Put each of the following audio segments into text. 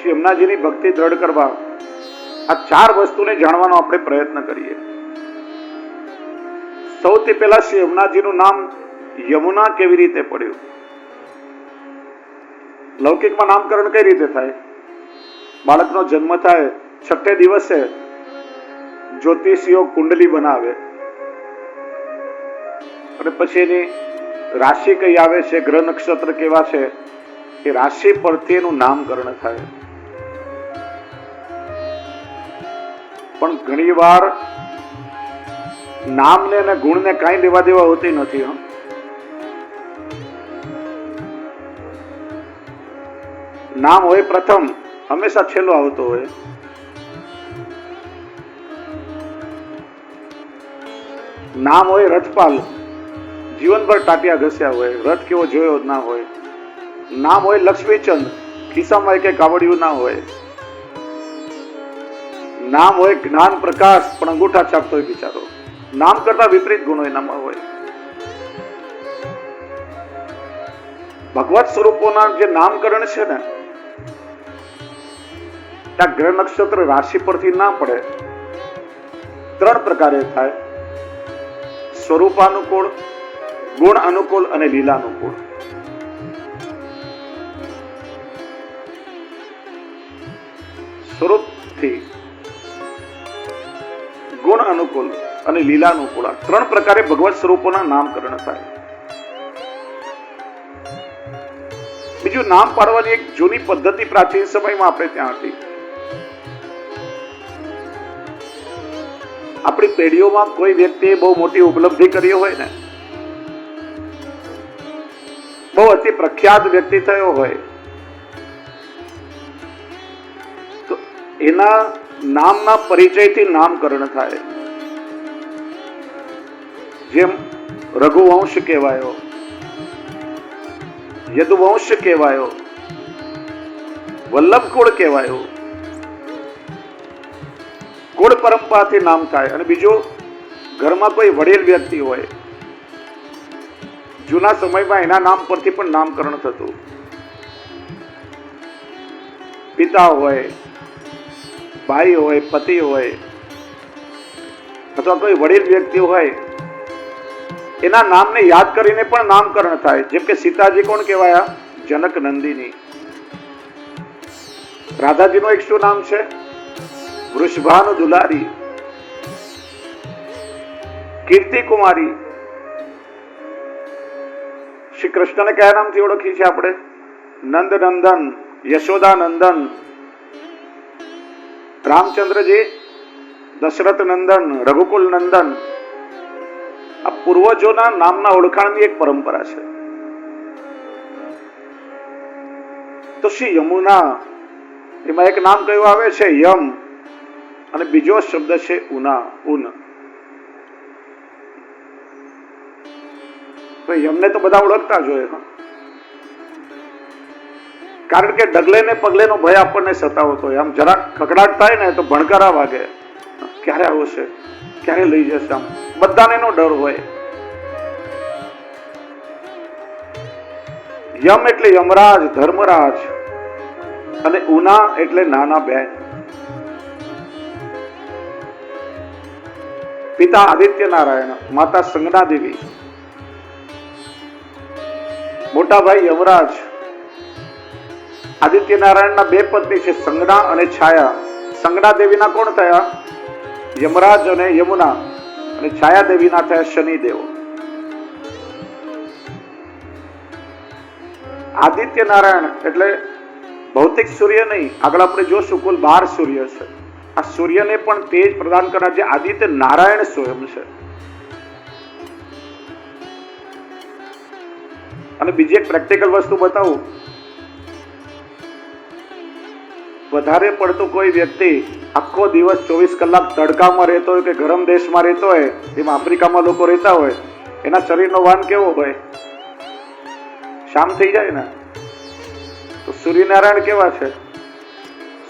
શ્રી યમુનાજીની ભક્તિ દ્રઢ કરવા આ 4 વસ્તુને જાણવાનો આપણે પ્રયત્ન કરીએ. સૌથી પહેલા શ્રી યમુનાજીનું નામ યમુના કેવી રીતે પડ્યું? લૌકિકમાં નામકરણ કઈ રીતે થાય? બાળકનો જન્મ થાય, 6 દિવસે જ્યોતિષીઓ કુંડલી બનાવે અને પછી એની રાશિ કઈ આવે છે, ગ્રહ નક્ષત્ર કેવા છે, એ રાશિ પરથી એનું નામકરણ થાય. પણ ઘણી વાર નામને અને ગુણને કાંઈ લેવા દેવા હોતી નથી. નામ હોય પ્રથમ, હંમેશા છેલ્લો આવતો હોય. નામ હોય રથપાલ, જીવનભર ટાટિયા ઘસ્યા હોય, રથ કેવો જોયો જ ના હોય. નામ હોય લક્ષ્મીચંદ, ખિસ્સામાં એક કાવડિયું ના હોય. નામ હોય જ્ઞાન પ્રકાશ, પણ અંગૂઠા છાપતો હોય બિચારો. નામ કરતા વિપરીત ગુણો એનામાં હોય. ભગવત સ્વરૂપોના જે નામકરણ છે ને, ત્યાં ગ્રહ નક્ષત્ર રાશિ પરથી ના પડે. 3 પ્રકારે થાય: સ્વરૂપાનુકૂળ, ગુણ અનુકૂળ અને લીલાનુકૂળ. સ્વરૂપથી, ગુણ અનુકૂળ અને લીલાનુકૂળ, 3 પ્રકારે ભગવત સ્વરૂપોના નામકરણ થાય. બીજું, નામ પાડવાની એક જૂની પદ્ધતિ પ્રાચીન સમયમાં આપણે ત્યાં હતી. આપણી પેઢીઓમાં કોઈ વ્યક્તિએ બહુ મોટી ઉપલબ્ધિ કરી હોય ને, બહુ અતિ પ્રખ્યાત વ્યક્તિ થયો હોય, તો એના નામના પરિચયથી નામકરણ થાય. જેમ રઘુવંશ કહેવાયો, યદુવંશ કહેવાયો, વલ્લભ કુળ કહેવાયો. કુળ પરંપરાથી નામ થાય. અને બીજું, ઘરમાં કોઈ વડીલ વ્યક્તિ હોય, જૂના સમયમાં એના નામ પરથી પણ નામકરણ થતું. પિતા હોય, ભાઈ હોય, પતિ હોય, અથવા કોઈ વડીલ વ્યક્તિ હોય, એના નામને યાદ કરીને પણ નામકરણ થાય. જેમ કે સીતાજી કોણ કહેવાયા? જનક નંદિની. રાધાજીનું એક શું નામ છે? વૃષભાનુ દુલારી. કીર્તિ કુમારી. શ્રી કૃષ્ણને કયા નામથી ઓળખીએ છીએ આપણે? નંદ નંદન, યશોદા નંદન. રામચંદ્રજી દશરથ નંદન, રઘુકુલ નંદન. આ પૂર્વજોના નામના ઓળખાણની એક પરંપરા છે. તો શ્રી યમુના, એમાં એક નામ કયું આવે છે? યમ. અને બીજો શબ્દ છે ઉના, ઉન. તો યમને તો બધા ઓળખતા જ હોય, કારણ કે ડગલે ને પગલે નો ભય આપણને સતાવતો હોય. આમ જરાક ખકડાટ થાય ને તો ભણકારા વાગે, ક્યારે આવશે, ક્યારે લઈ જશે, આમ બધાને નો ડર હોય. યમ એટલે યમરાજ, ધર્મરાજ. અને ઉના એટલે નાના બેન. પિતા આદિત્ય નારાયણ, માતા સંજ્ઞા દેવી. મોટા ભાઈ યમરાજ. આદિત્ય નારાયણના 2 પત્ની છે, સંજ્ઞા અને છાયા. સંજ્ઞા દેવીના કોણ થયા? યમરાજ અને યમુના. અને છાયા દેવીના થયા શનિદેવ. આદિત્ય નારાયણ એટલે ભૌતિક સૂર્ય નહીં, આગળ આપણે જોશું કુલ 12 સૂર્ય છે. આ સૂર્યને પણ તેજ પ્રદાન કરનાર જે આદિત્ય નારાયણ સ્વયં છે. અને બીજી એક પ્રેક્ટિકલ વસ્તુ બતાવું. વધારે પડતું કોઈ વ્યક્તિ આખો દિવસ 24 કલાક તડકામાં રહેતો હોય કે ગરમ દેશમાં રહેતો હોય, જેમ આફ્રિકામાં લોકો રહેતા હોય, એના શરીરનો વાન કેવો હોય? શામ થઈ જાય ને તો સૂર્યનારાયણ કેવા છે?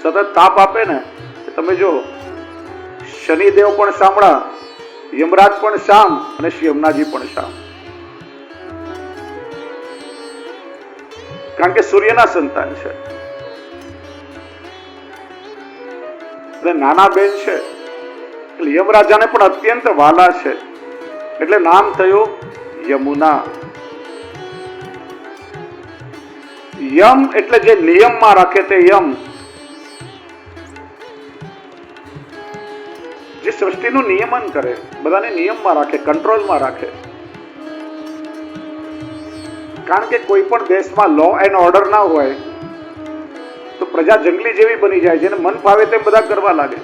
સતત તાપ આપે ને. તમે જો, શનિદેવ પણ શામળા, યમરાજ પણ શામ અને શ્રી યમુનાજી પણ શામ. કારણ કે સૂર્યના સંતાન છે. અને નાના બેન છે એટલે યમરાજાને પણ અત્યંત વાલા છે, એટલે નામ થયું યમુના. યમ એટલે જે નિયમમાં રાખે તે યમ, જે સૃષ્ટિનું નિયમન કરે, બધાને નિયમમાં રાખે, કંટ્રોલમાં રાખે. કારણ કે કોઈ પણ દેશમાં લો એન્ડ ઓર્ડર ના હોય તો પ્રજા જંગલી જેવી બની જાય, જેને મન ફાવે તેમ બધા કરવા લાગે.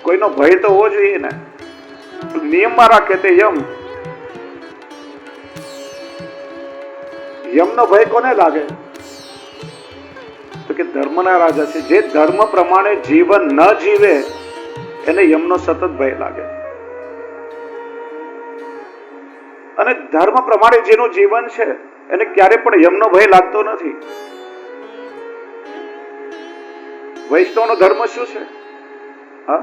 કોઈનો ભય તો હોવો જોઈએ ને, નિયમમાં રાખે તે યમ. યમનો ભય કોને લાગે? તો કે ધર્મના રાજા છે. જે ધર્મ પ્રમાણે જીવન ન જીવે એને યમનો સતત ભય લાગે. અને ધર્મ પ્રમાણે જેનું જીવન છે એને ક્યારે પણ યમનો ભય લાગતો નથી. વૈષ્ણવનો ધર્મ શું છે? હા,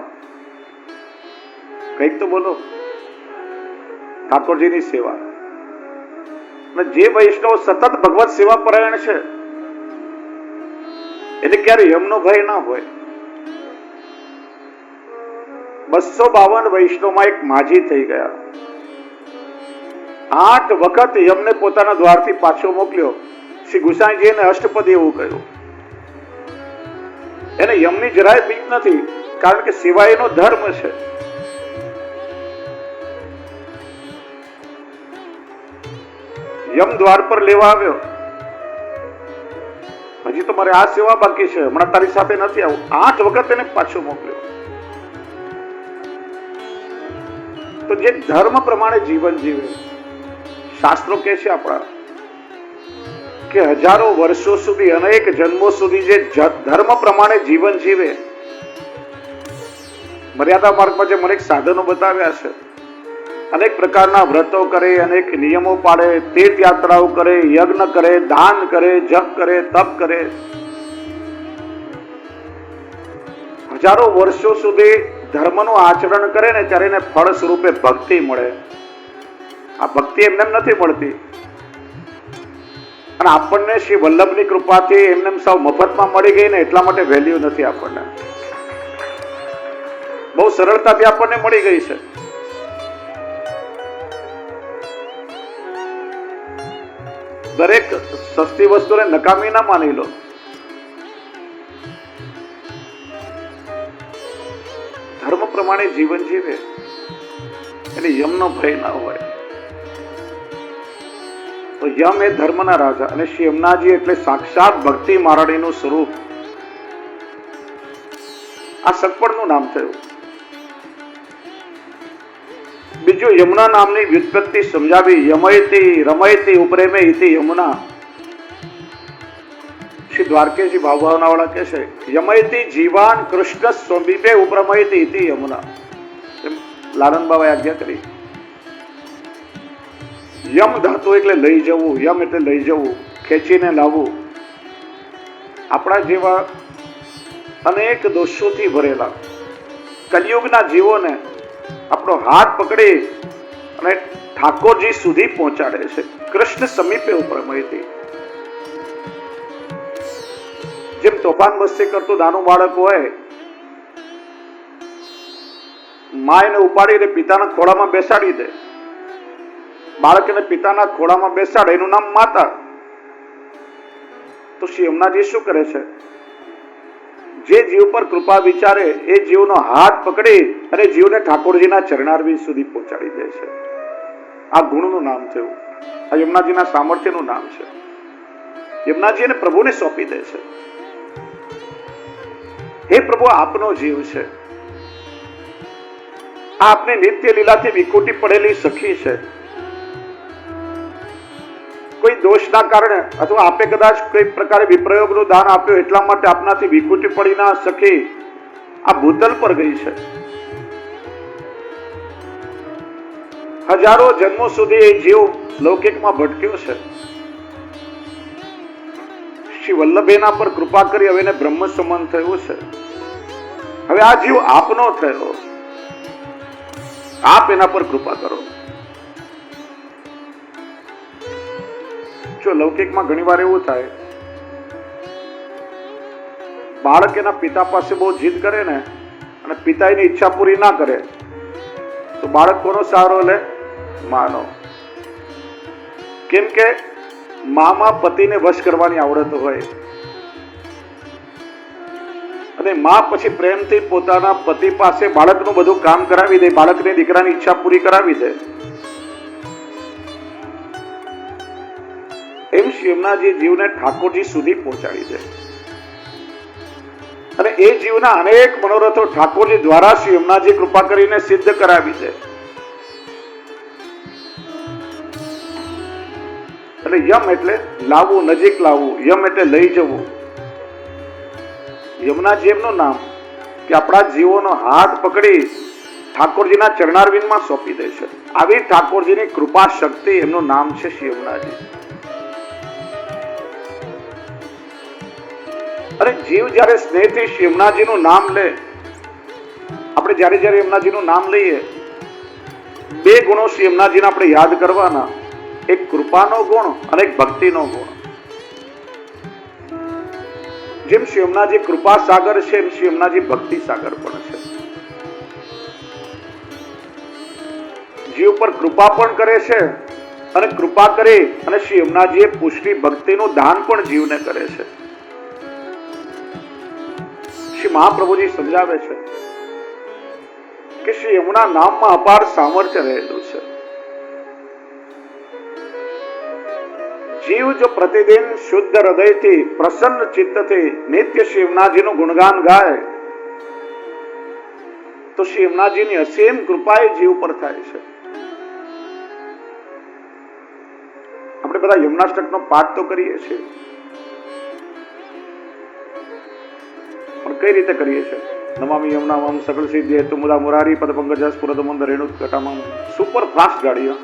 કઈક તો બોલો. ઠાકોરજીની સેવા. અને જે વૈષ્ણવ સતત ભગવત સેવા પરાયણ છે એને ક્યારે યમનો ભય ના હોય. 252 વૈષ્ણવમાં એક માજી થઈ ગયા. 8 વખત યમને પોતાના દ્વારથી પાછો મોકલ્યો. શ્રી ગુસાઈજી એને અષ્ટપદી એવું કહ્યું. એને યમની જરાય બીક નથી, કારણ કે સેવા એનો ધર્મ છે. યમ દ્વાર પર લેવા આવ્યો, હજી તો મારે આ સેવા બાકી છે, હમણાં તારી સાથે નથી આવું. 8 વખત એને પાછો મોકલ્યો. તો જે ધર્મ પ્રમાણે જીવન જીવે, શાસ્ત્રો કહે છે આપણા કે હજારો વર્ષો સુધી, અનેક જન્મો સુધી જે ધર્મ પ્રમાણે જીવન જીવે, મર્યાદા માર્ગમાં જે અનેક સાધનો બતાવ્યા છે, અનેક પ્રકારના વ્રતો કરે, અનેક નિયમો પાળે, તીર્થ યાત્રાઓ કરે, યજ્ઞ કરે, દાન કરે, જપ કરે, તપ કરે, હજારો વર્ષો સુધી ધર્મનું આચરણ કરે ને ત્યારે એને ફળ સ્વરૂપે ભક્તિ મળે. આ ભક્તિ એમને નથી મળતી. અને આપણને શ્રી વલ્લભની કૃપાથી એમને સાવ મફતમાં મળી ગઈ ને એટલા માટે વેલ્યુ નથી આપણને. બહુ સરળતાથી આપણને મળી ગઈ છે. દરેક સસ્તી વસ્તુને નકામી ના માની લો. ધર્મ પ્રમાણે જીવન જીવે એટલે યમનો ભય ના હોય. તો યમ એ ધર્મના રાજા, અને શ્રી યમુનાજી એટલે સાક્ષાત ભક્તિ મહારાણીનું સ્વરૂપ. આ સગપણનું નામ થયું. બીજું યમુના નામની વ્યુત્પત્તિ સમજાવી. યમયતી રમયતી ઉપરેમે ઇતિ યમુના. શ્રી દ્વારકેજી ભાવભાવના વાળા કહે છે યમયતી જીવાન કૃષ્ણ સ્વમીપે ઉપરમયતી ઇતિ યમુના. લાલન બાબાએ આજ્ઞા કરી. યમ ધાતુ એટલે લઈ જવું. યમ એટલે લઈ જવું, ખેંચીને લાવવું. આપણા જેવા અનેક દોષોથી ભરેલા કલિયુગના જીવોને આપણો હાથ પકડી અને ઠાકોરજી સુધી પહોંચાડે છે. કૃષ્ણ સમીપે ઉપરમયતી. જેમ તોફાન મસ્તી કરતું નાનું બાળક હોય, મા એને ઉપાડીને પિતાના ખોળામાં બેસાડી દે. બાળક એને પિતાના ખોળામાં બેસાડે, એનું નામ માતા. તો શ્રી યમુનાજી શું કરે છે? જે જીવ પર કૃપા વિચારે એ જીવનો હાથ પકડી અને જીવને ઠાકોરજીના ચરણારવિંદ સુધી પહોંચાડી દે છે. આ ગુણનું નામ થયું. આ યમુનાજીના સામર્થ્યનું નામ છે. યમુનાજી એને પ્રભુને સોંપી દે છે. હે પ્રભુ, આપનો જીવ છે, આપને નિત્ય લીલાથી વિખૂટી પડેલી સખી છે. કોઈ દોષના કારણે અથવા આપે કદાચ કોઈ પ્રકારે વિપ્રયોગનું દાન આપ્યું એટલા માટે આપનાથી વિખૂટી પડી ના સખી આ ભૂતલ પર ગઈ છે. હજારો જન્મો સુધી એ જીવ લૌકિકમાં ભટક્યો છે. શ્રી વલ્લભ એના પર કૃપા કરી હવે એને બ્રહ્મ સમાન થયું છે. હવે આ જીવ આપનો થયો, આપ એના પર કૃપા કરો. જો લૌકિકમાં ઘણી વાર એવું થાય, બાળક એના પિતા પાસે બહુ જીદ કરે ને અને પિતા એની ઈચ્છા પૂરી ના કરે તો બાળક કોનો સહારો લે? માનો. કેમ કે મામાં પતિને વશ કરવાની આવડત હોય અને માં પછી પ્રેમથી પોતાના પતિ પાસે બાળકનું બધું કામ કરાવી દે, બાળકને દીકરાની ઈચ્છા પૂરી કરાવી દે. એમ શ્રી યમુનાજી જીવને ઠાકોરજી સુધી પહોંચાડી દે અને એ જીવના અનેક મનોરથો ઠાકોરજી દ્વારા શ્રી યમુનાજી કૃપા કરીને સિદ્ધ કરાવી દે. એટલે યમ એટલે લાવવું, નજીક લાવવું. યમ એટલે લઈ જવું. યમુનાજી એમનું નામ કે આપણા જીવોનો હાથ પકડી ઠાકોરજીના ચરણારવિંદમાં સોંપી દે છે. આવી ઠાકોરજીની કૃપા શક્તિ, એમનું નામ છે શ્રી યમુનાજી. અને જીવ જયારે સ્નેહથી શ્રી યમુનાજીનું નામ લે, આપણે જયારે જયારે યમુનાજીનું નામ લઈએ, બે ગુણો શ્રી યમુનાજીને આપણે યાદ કરવાના. એક કૃપાનો ગુણ અને એક ભક્તિનો ગુણ. જેમ શ્રી યમુનાજી કૃપા સાગર છે, એમ શ્રી યમુનાજી ભક્તિ સાગર પણ છે. જીવ પર કૃપા પણ કરે છે અને કૃપા કરી અને શ્રી યમુનાજીએ પુષ્ટિ ભક્તિનું દાન પણ જીવને કરે છે. શ્રી મહાપ્રભુજી સમજાવે છે કે શ્રી યમુના નામમાં અપાર સામર્થ્ય રહેલું છે. જીવ જો પ્રતિદિન શુદ્ધ હૃદયથી પ્રસન્ન ચિત્તથી નિત્ય શ્રી યમુનાજીનું ગુણગાન ગાય તો શ્રી યમુનાજીની અસીમ કૃપા એ જીવ પર થાય છે. આપણે બધા યમુનાષ્ટકનો પાઠ તો કરીએ છીએ, પણ કઈ રીતે કરીએ છીએ? નમામિ યમુનામમ સકલ સિદ્ધિ હેતુ મુદા મુરારી પદ પંકજ સ્ફુરદ મંદ રેણુક કટામમ. સુપર ફાસ્ટ ગાડીઓ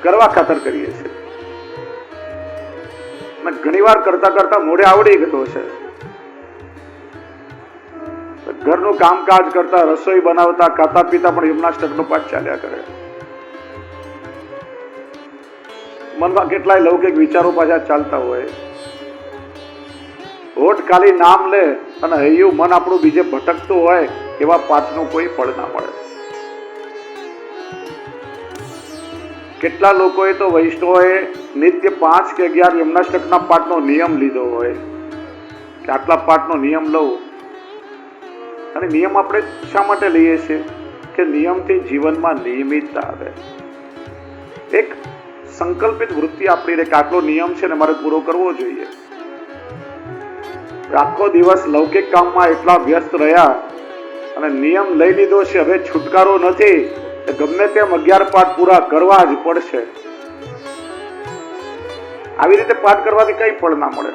કરવા ખાતર કરીએ છીએ. ઘણી વાર કરતા કરતા મોઢે આવડી ગયો છે. ઘરનું કામકાજ કરતા, રસોઈ બનાવતા, ખાતા પીતા પણ યમુનાષ્ટકનો પાઠ ચાલ્યા કરે. મનમાં કેટલાય લૌકિક વિચારો પાછા ચાલતા હોય. હોઠ ખાલી નામ લે અને હૈયું મન આપણું બીજે ભટકતું હોય એવા પાઠનું કોઈ ફળ ના મળે. કેટલા લોકોએ તો વૈષ્ણવોએ નિત્ય 5 કે 11 યમુનાષ્ટકના પાઠનો નિયમ લીધો હોય કે આટલા પાઠનો નિયમ લઉં. અને નિયમ આપણે શા માટે લઈએ છીએ? કે નિયમથી જીવનમાં નિયમિતતા આવે. એક સંકલ્પિત વૃત્તિ આપણી રે કે આટલો નિયમ છે ને મારે પૂરો કરવો જોઈએ. આખો દિવસ લૌકિક કામમાં એટલા વ્યસ્ત રહ્યા અને નિયમ લઈ લીધો છે, હવે છુટકારો નથી, ગમે તેમ 11 પાઠ પૂરા કરવા જ પડશે. આવી રીતે પાઠ કરવાથી કઈ ફળ ના મળે.